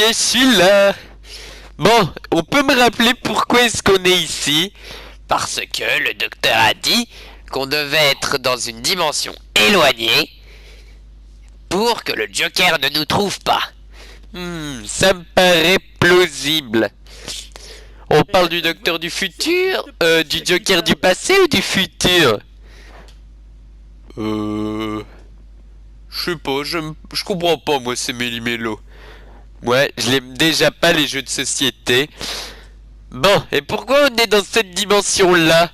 je suis là. Bon, on peut me rappeler pourquoi est-ce qu'on est ici? Parce que le docteur a dit qu'on devait être dans une dimension éloignée pour que le Joker ne nous trouve pas. Ça me paraît plausible. On parle du docteur du futur, du Joker du passé ou du futur? Je sais pas, je comprends pas moi ces méli-mélo. Ouais, je l'aime déjà pas les jeux de société. Bon, et pourquoi on est dans cette dimension-là?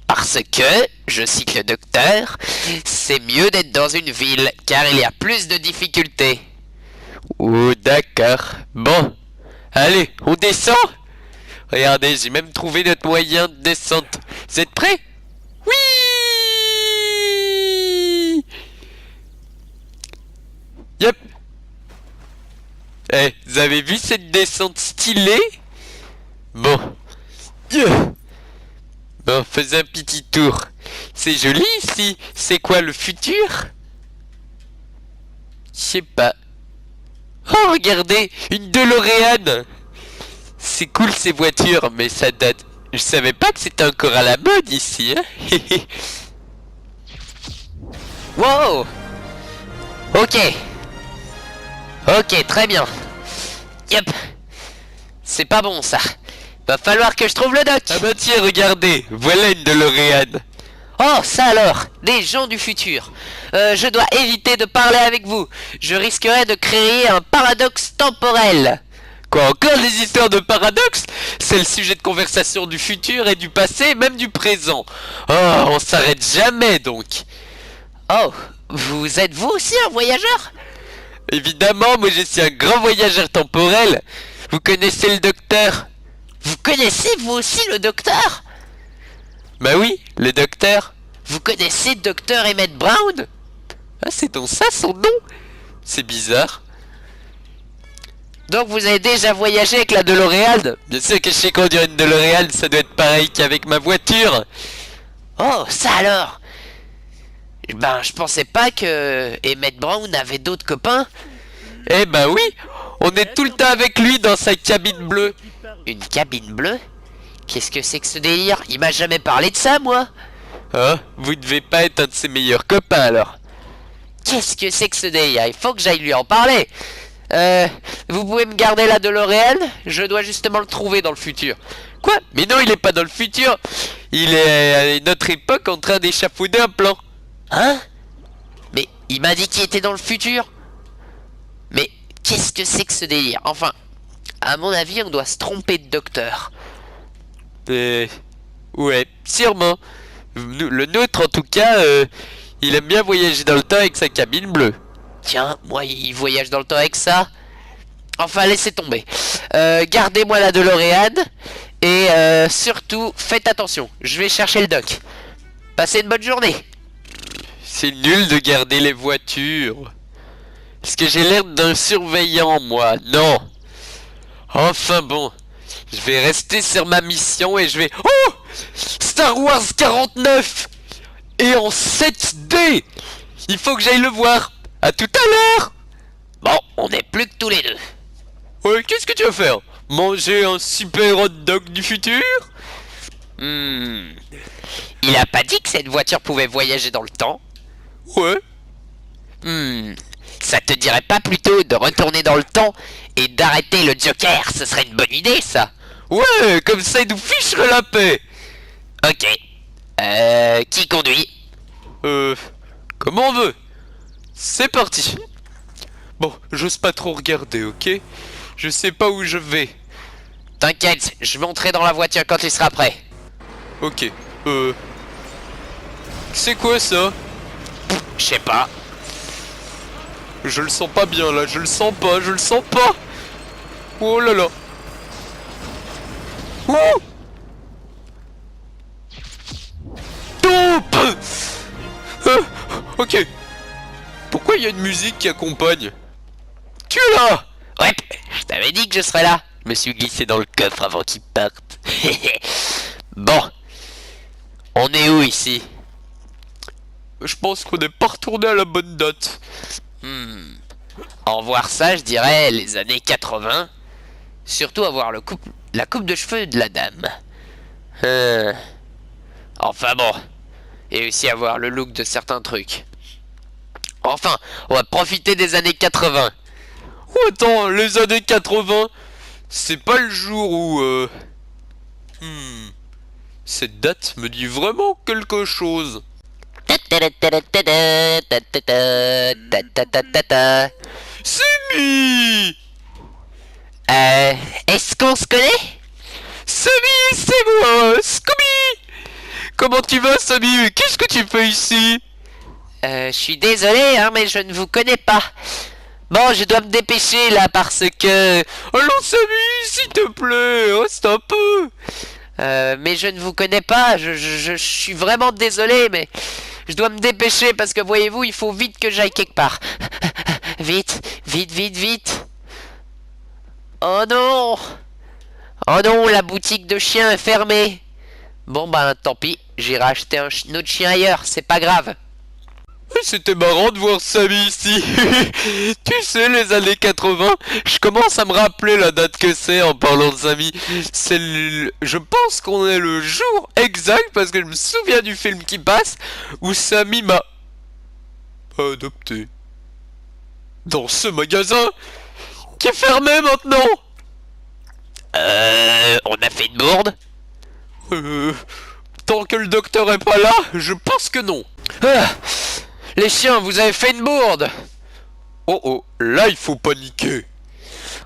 Parce que, je cite le docteur, c'est mieux d'être dans une ville car il y a plus de difficultés. Oh d'accord. Bon, allez, on descend? Regardez, j'ai même trouvé notre moyen de descente. Vous êtes prêts? Oui! Yep. Eh, vous avez vu cette descente stylée? Bon. Bon, faisons un petit tour. C'est joli ici. C'est quoi le futur? Je sais pas. Oh, regardez, une DeLorean. C'est cool ces voitures, mais ça date. Je savais pas que c'était encore à la mode ici, hein. Wow! Ok. Ok, très bien. Yep. C'est pas bon ça. Va falloir que je trouve le doc. Ah bah tiens, regardez, voilà une DeLorean. Oh, ça alors, des gens du futur. Je dois éviter de parler avec vous. Je risquerais de créer un paradoxe temporel. Quoi, encore des histoires de paradoxes? C'est le sujet de conversation du futur et du passé, même du présent. Oh, on s'arrête jamais donc. Oh, vous êtes vous aussi un voyageur? Évidemment, moi je suis un grand voyageur temporel. Vous connaissez le docteur? Vous connaissez vous aussi le docteur? Bah oui, le docteur. Vous connaissez Dr Emmett Brown? Ah, c'est donc ça son nom? C'est bizarre. Donc vous avez déjà voyagé avec la DeLorean? Bien sûr que je sais conduire une DeLorean, ça doit être pareil qu'avec ma voiture. Oh, ça alors. Ben, je pensais pas que Emmett Brown avait d'autres copains. Eh ben oui, on est tout le temps avec lui dans sa cabine bleue. Une cabine bleue? Qu'est-ce que c'est que ce délire? Il m'a jamais parlé de ça, moi. Ah, vous devez pas être un de ses meilleurs copains alors. Qu'est-ce que c'est que ce délire? Il faut que j'aille lui en parler. Vous pouvez me garder la DeLorean? Je dois justement le trouver dans le futur. Quoi? Mais non, il est pas dans le futur. Il est à une autre époque en train d'échafauder un plan. Hein? Mais il m'a dit qu'il était dans le futur. Mais qu'est-ce que c'est que ce délire? Enfin, à mon avis, on doit se tromper de docteur. Ouais, sûrement. Le nôtre, en tout cas, il aime bien voyager dans le temps avec sa cabine bleue. Tiens, moi, il voyage dans le temps avec ça. Enfin, laissez tomber. Gardez-moi la DeLorean. Et surtout, faites attention. Je vais chercher le doc. Passez une bonne journée. C'est nul de garder les voitures. Est-ce que j'ai l'air d'un surveillant, moi? Non. Enfin bon. Je vais rester sur ma mission et je vais... Oh! Star Wars 49! Et en 7D! Il faut que j'aille le voir. À tout à l'heure! Bon, on n'est plus que tous les deux. Ouais, qu'est-ce que tu vas faire? Manger un super hot dog du futur? Il a pas dit que cette voiture pouvait voyager dans le temps? Ouais. Ça te dirait pas plutôt de retourner dans le temps et d'arrêter le Joker? Ce serait une bonne idée, ça. Ouais, comme ça il nous ficherait la paix. Ok. Qui conduit? Comme on veut. C'est parti. Bon, j'ose pas trop regarder, ok? Je sais pas où je vais. T'inquiète, je monterai dans la voiture quand tu seras prêt. Ok. C'est quoi ça? Je sais pas. Je le sens pas bien là, je le sens pas, je le sens pas. Oh là là. Ouh! Top! Ok. Pourquoi il y a une musique qui accompagne? Tu es là? Ouais, je t'avais dit que je serais là. Je me suis glissé dans le coffre avant qu'il parte. Bon. On est où ici? Je pense qu'on n'est pas retourné à la bonne date. En voir ça, je dirais les années 80. Surtout avoir la coupe de cheveux de la dame. Enfin bon. Et aussi avoir le look de certains trucs. Enfin, on va profiter des années 80. Oh, attends, les années 80, c'est pas le jour où... Cette date me dit vraiment quelque chose. Samy! Est-ce qu'on se connaît? Samy, c'est moi, Scooby! Comment tu vas, Samy? Qu'est-ce que tu fais ici? Je suis désolé, hein, mais je ne vous connais pas. Bon, je dois me dépêcher là parce que... Allons, Samy, s'il te plaît, reste un peu. Mais je ne vous connais pas, je suis vraiment désolé, mais je dois me dépêcher parce que voyez-vous, il faut vite que j'aille quelque part. Vite, vite, vite, vite. Oh non! Oh non, la boutique de chiens est fermée. Bon ben tant pis, j'irai acheter un autre chien ailleurs, c'est pas grave. C'était marrant de voir Samy ici. Tu sais, les années 80, je commence à me rappeler la date que c'est en parlant de Samy. Je pense qu'on est le jour exact, parce que je me souviens du film qui passe, où Samy m'a adopté. Dans ce magasin qui est fermé maintenant. On a fait une bourde? Tant que le docteur est pas là, je pense que non. Les chiens, vous avez fait une bourde! Oh oh, là il faut paniquer.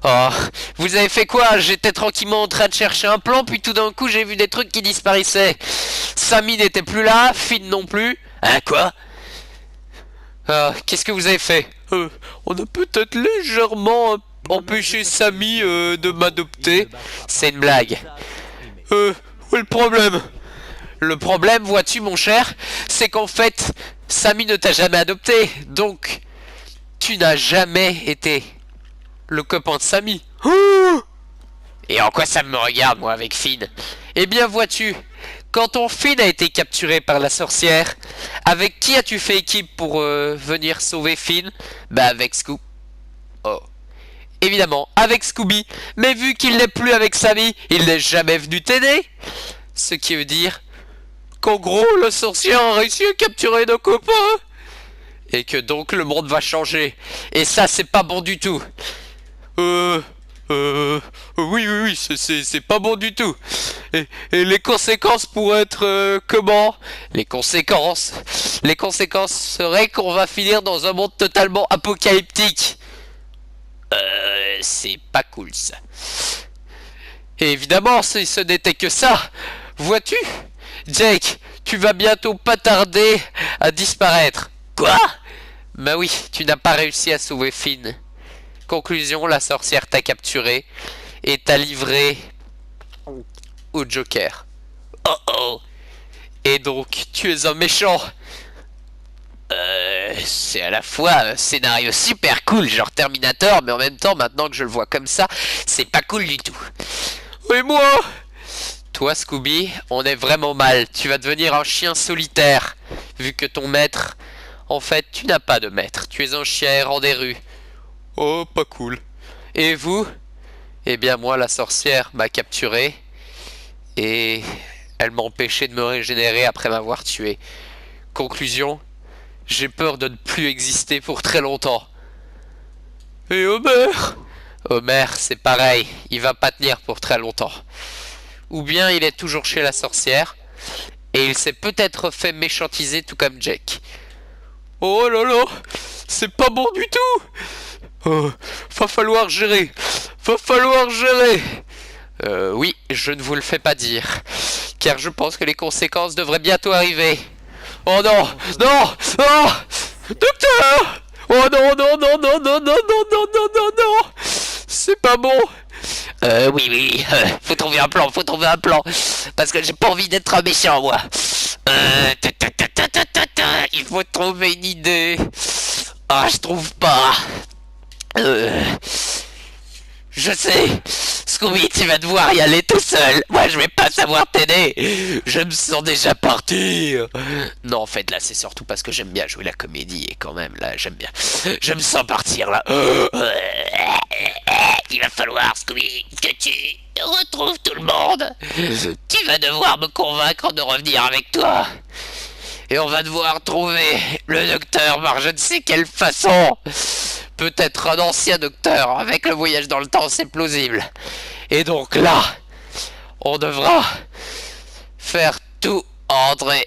Oh, vous avez fait quoi? J'étais tranquillement en train de chercher un plan, puis tout d'un coup j'ai vu des trucs qui disparaissaient. Samy n'était plus là, Finn non plus. Hein, quoi? Qu'est-ce que vous avez fait? On a peut-être légèrement empêché Samy de m'adopter. C'est une blague. Où est le problème? Le problème, vois-tu mon cher, c'est qu'en fait, Samy ne t'a jamais adopté, donc tu n'as jamais été le copain de Samy. Et en quoi ça me regarde, moi, avec Finn? Eh bien, vois-tu, quand ton Finn a été capturé par la sorcière, avec qui as-tu fait équipe pour venir sauver Finn? Bah, avec Scoop. Oh. Évidemment, avec Scooby. Mais vu qu'il n'est plus avec Samy, il n'est jamais venu t'aider. Ce qui veut dire qu'en gros, le sorcier a réussi à capturer nos copains. Et que donc le monde va changer. Et ça, c'est pas bon du tout. Oui, c'est pas bon du tout. Et les conséquences pourraient être comment? Les conséquences seraient qu'on va finir dans un monde totalement apocalyptique. C'est pas cool ça. Et évidemment, si ce n'était que ça, vois-tu, Jake, tu vas bientôt pas tarder à disparaître. Quoi? Bah oui, tu n'as pas réussi à sauver Finn. Conclusion, la sorcière t'a capturé et t'a livré au Joker. Oh oh. Et donc, tu es un méchant. C'est à la fois un scénario super cool, genre Terminator, mais en même temps, maintenant que je le vois comme ça, c'est pas cool du tout. Et moi? Toi, Scooby, on est vraiment mal. Tu vas devenir un chien solitaire, vu que ton maître... En fait, tu n'as pas de maître. Tu es un chien errant des rues. Oh, pas cool. Et vous? Eh bien, moi, la sorcière m'a capturé. Et elle m'a empêché de me régénérer après m'avoir tué. Conclusion, j'ai peur de ne plus exister pour très longtemps. Et Homer? Homer, c'est pareil. Il va pas tenir pour très longtemps. Ou bien il est toujours chez la sorcière. Et il s'est peut-être fait méchantiser tout comme Jake. Oh là là, c'est pas bon du tout. Va falloir gérer. Va falloir gérer. Oui, je ne vous le fais pas dire. Car je pense que les conséquences devraient bientôt arriver. Oh non, non, oh, docteur. Oh non, non, non, non, non, non, non, non, non, non, non. C'est pas bon. Oui, faut trouver un plan, parce que j'ai pas envie d'être un méchant, moi. Il faut trouver une idée. Ah, je trouve pas. Je sais. Scooby, tu vas devoir y aller tout seul. Moi, je vais pas savoir t'aider. Je me sens déjà partir. Non, en fait, là, c'est surtout parce que j'aime bien jouer la comédie. Et quand même, là, j'aime bien. Je me sens partir, là. Il va falloir, Scooby, que tu retrouves tout le monde. Tu vas devoir me convaincre de revenir avec toi. Et on va devoir trouver le docteur par je ne sais quelle façon. Peut-être un ancien docteur. Avec le voyage dans le temps, c'est plausible. Et donc là, on devra faire tout entrer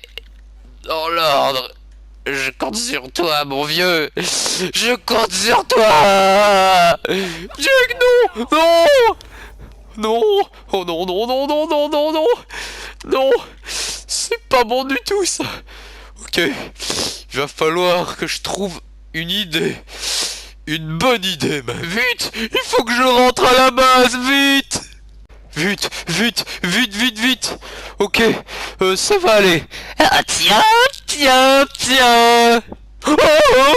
dans l'ordre. Je compte sur toi, mon vieux. Je compte sur toi. Jack, non. Non. Non. Oh non, non, non, non, non, non, non. Non. C'est pas bon du tout, ça. Ok. Il va falloir que je trouve une idée. Une bonne idée, même. Vite. Il faut que je rentre à la base, vite. Vite, vite, vite, vite, vite. Ok, ça va aller. Ah, tiens, tiens, tiens. Oh, oh,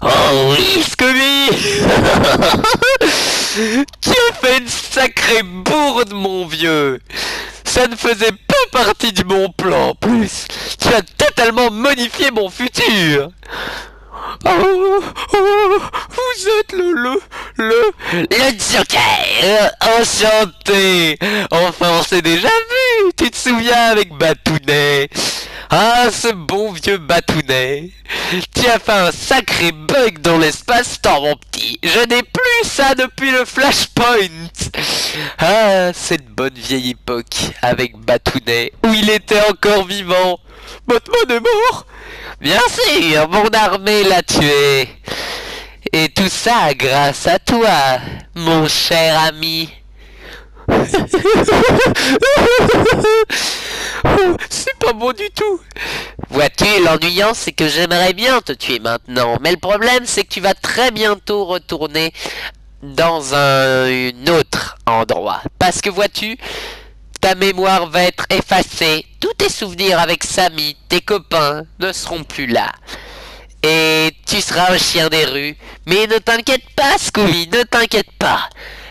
oh oui, Scooby. Tu as fait une sacrée bourde, mon vieux. Ça ne faisait pas partie de mon plan, en plus. Tu as totalement modifié mon futur. Oh, oh, vous êtes le Joker. Enchanté. Enfin, on s'est déjà vu. Tu te souviens avec Batounet? Ah, ce bon vieux Batounet. Tu as fait un sacré bug dans l'espace-temps, mon petit. Je n'ai plus ça depuis le Flashpoint. Ah, cette bonne vieille époque avec Batounet, où il était encore vivant. Batman est mort. Bien sûr, mon armée l'a tué. Et tout ça grâce à toi, mon cher ami. C'est pas bon du tout. Vois-tu, l'ennuyant, c'est que j'aimerais bien te tuer maintenant. Mais le problème, c'est que tu vas très bientôt retourner dans un autre endroit. Parce que vois-tu, ta mémoire va être effacée. Tous tes souvenirs avec Sammy, tes copains, ne seront plus là. Et tu seras un chien des rues. Mais ne t'inquiète pas, Scooby, ne t'inquiète pas.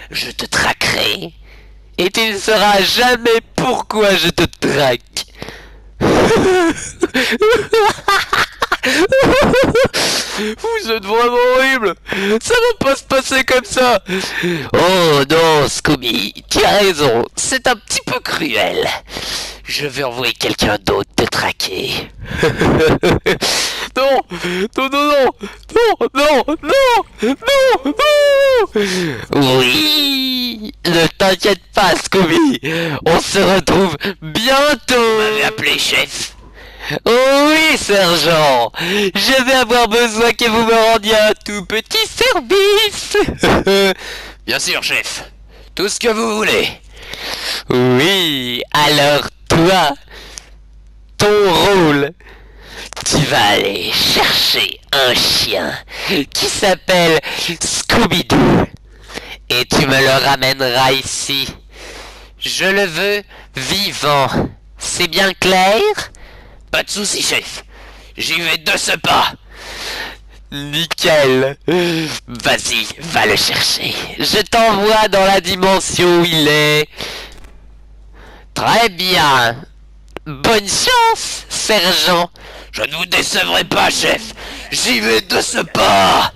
Je te traquerai. Et tu ne sauras jamais pourquoi je te traque. Vous êtes vraiment horrible. Ça va pas se passer comme ça. Oh non, Scooby, tu as raison. C'est un petit peu cruel. Je vais envoyer quelqu'un d'autre te traquer. Non, non, non, non, non, non, non, non. Oui, ne t'inquiète pas, Scooby. On se retrouve bientôt. Vous m'avez appelé, chef. Oh oui, sergent. Je vais avoir besoin que vous me rendiez un tout petit service. Bien sûr, chef. Tout ce que vous voulez. Oui, alors toi, ton rôle, tu vas aller chercher un chien qui s'appelle Scooby-Doo et tu me le ramèneras ici. Je le veux vivant. C'est bien clair? Pas de soucis, chef. J'y vais de ce pas. Nickel. Vas-y, va le chercher. Je t'envoie dans la dimension où il est. Très bien. Bonne chance, sergent. Je ne vous décevrai pas, chef. J'y vais de ce pas.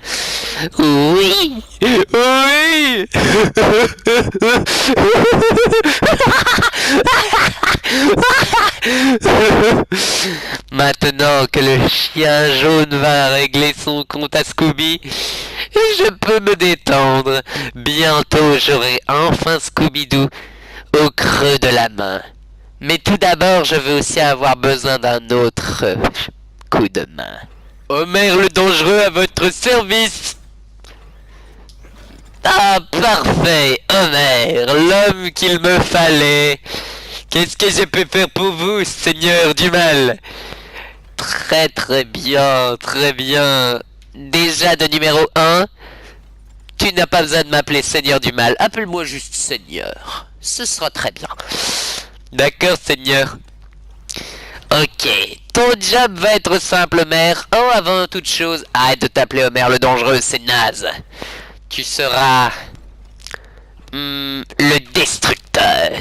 Oui. Oui. Maintenant que le chien jaune va régler son compte à Scooby, je peux me détendre. Bientôt j'aurai enfin Scooby-Doo au creux de la main. Mais tout d'abord, je veux aussi avoir besoin d'un autre coup de main. Homer le dangereux à votre service. Ah, parfait, Homer, l'homme qu'il me fallait. Qu'est-ce que je peux faire pour vous, Seigneur du mal? Très très bien, très bien. Déjà de numéro 1, tu n'as pas besoin de m'appeler Seigneur du mal. Appelle-moi juste Seigneur. Ce sera très bien. D'accord, Seigneur. Ok, ton job va être simple, Homer. Oh, avant toute chose, arrête de t'appeler Homer le dangereux, c'est naze. Tu seras Le destructeur.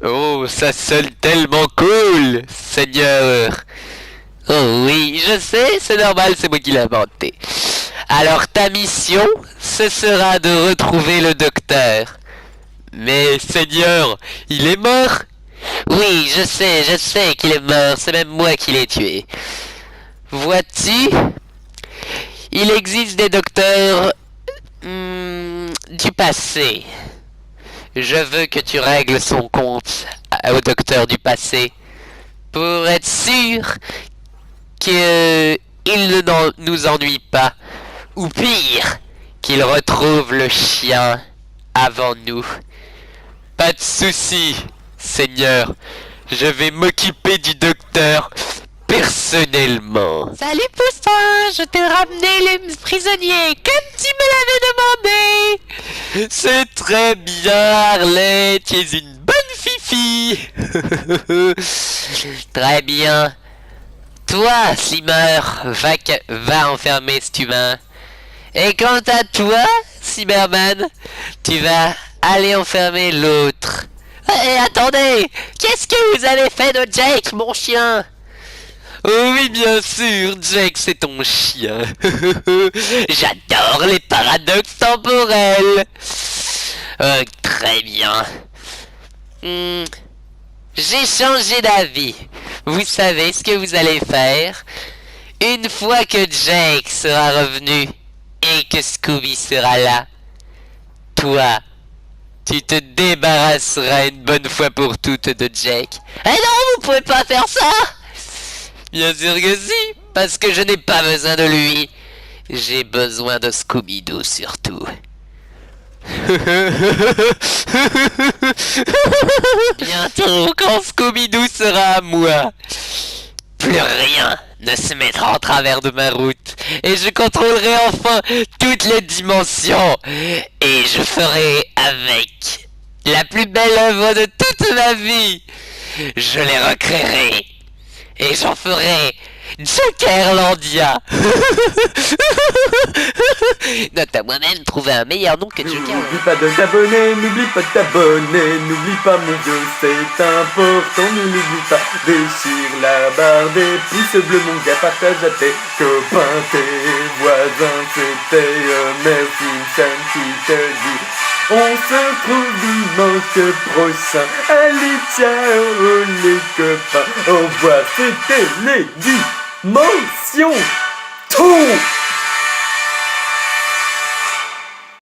Oh, ça sonne tellement cool, Seigneur. Oh oui, je sais, c'est normal, c'est moi qui l'ai inventé. Alors ta mission, ce sera de retrouver le docteur. Mais Seigneur, il est mort. Oui, je sais qu'il est mort, c'est même moi qui l'ai tué. Vois-tu, il existe des docteurs du passé. Je veux que tu règles son compte au docteur du passé pour être sûr qu'il ne nous ennuie pas. Ou pire, qu'il retrouve le chien avant nous. Pas de souci, Seigneur. Je vais m'occuper du docteur personnellement. Salut Poussin, je t'ai ramené les prisonniers comme tu me l'avais demandé. C'est très bien, Harley. Tu es une bonne fifi. Très bien. Toi, Slimmer, va enfermer cet humain. Et quant à toi, Cyberman, tu vas aller enfermer l'autre. Et attendez, qu'est-ce que vous avez fait de Jake, mon chien? Oh oui, bien sûr, Jake, c'est ton chien. J'adore les paradoxes temporels. Très bien. J'ai changé d'avis. Vous savez ce que vous allez faire? Une fois que Jake sera revenu et que Scooby sera là, toi, tu te débarrasseras une bonne fois pour toutes de Jake. Eh non, vous pouvez pas faire ça! Bien sûr que si, parce que je n'ai pas besoin de lui. J'ai besoin de Scooby-Doo surtout. Bientôt, quand Scooby-Doo sera à moi, plus rien ne se mettra en travers de ma route. Et je contrôlerai enfin toutes les dimensions. Et je ferai avec la plus belle œuvre de toute ma vie. Je les recréerai. Et j'en ferai Jokerlandia. Note à moi-même trouver un meilleur nom que Joker. N'oublie pas de t'abonner, n'oublie pas de t'abonner, n'oublie pas mon Dieu, c'est important, ne l'oublie pas. Déchire la barre des pouces bleus, mon gars, partage à tes copains, tes voisins, c'était merci une chaîne qui te dit. On se retrouve dimanche prochain. Allez, ciao les copains. Au revoir, c'était les Dimensions. Tout.